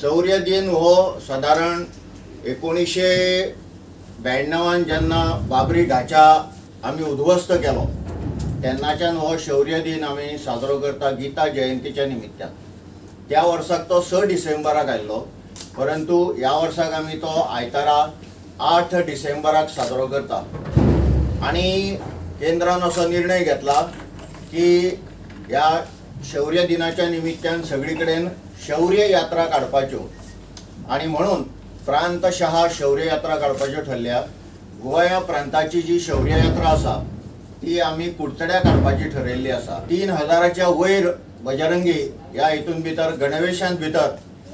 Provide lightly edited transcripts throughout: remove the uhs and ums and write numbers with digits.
शौर्य दिन हो साधारण 1992 जेन्ना बाबरी ढाचा आम्ही उद्ध्वस्त केलो तेन्नाच्यान हो शौर्य दिन आम्ही साजरो करता गीता जयंतीच्या निमित्तान। त्या वर्साक तो 6 डिसेंबराक आयल्लो, परंतु ह्या वर्साक आम्ही तो आयतारा 8 डिसेंबराक साजरो करता। आणि केंद्रान असो निर्णय घेतला की ह्या शौर्य दिनाच्या निमित्तान सगळीकडेन शौर्य यात्रा काडपाच्यो आणि म्हणून प्रांतशहा शौर्य यात्रा काडपाच्यो ठरल्या। गोंया प्रांताची जी शौर्य यात्रा आसा ती आम्ही कुडचड्या काडपाची ठरयल्ली आसा। 3000च्या वयर बजरंगी ह्या हितून भितर गणवेशांत भितर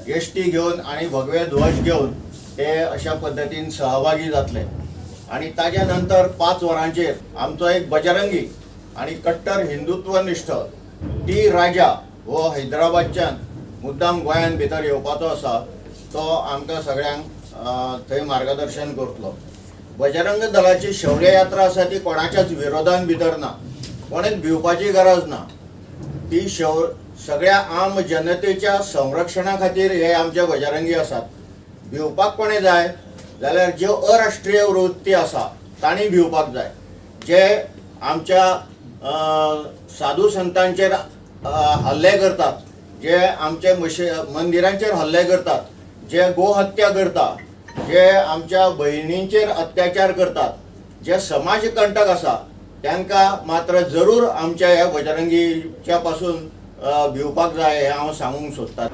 एसटी घेवन आणि भगवे ध्वज घेवन ते अशा पद्धतीन सहभागी जातले। आणि ताज्या नंतर 5 वरांचेर आमचो एक बजरंगी आणि कट्टर हिंदुत्वनिष्ठ टी राजा हो हैदराबादच्यान मुद्दाम गोंयान भितर येवपाचो आसा। तो आमकां सगळ्यांक थंय मार्गदर्शन करतलो। बजरंग दलाची शौर्य यात्रा आसा ती कोणाच्याच विरोधान भितर ना, कोणेच भिवपाची गरज ना। ती सगळ्या आम जनतेच्या संरक्षणा खातीर हे आमचे बजरंगी आसात। भिवपाक कोणे जाय जाल्यार ज्यो अराष्ट्रीय वृत्ती आसा तांणी भिवपाक जाय। जे आमच्या साधू संतांचेर हल्ले करतात, जे आमचे मंदिरांचेर हल्ले करतात, जे गोहत्या करतात, जे आमच्या बहिणींचेर अत्याचार करतात, जे समाजकंटक आसा त्यांका मात्र जरूर आमच्या ह्या बजरंगीच्या पासून भिवपाक जाय हे हांव सांगूंक सोदतां।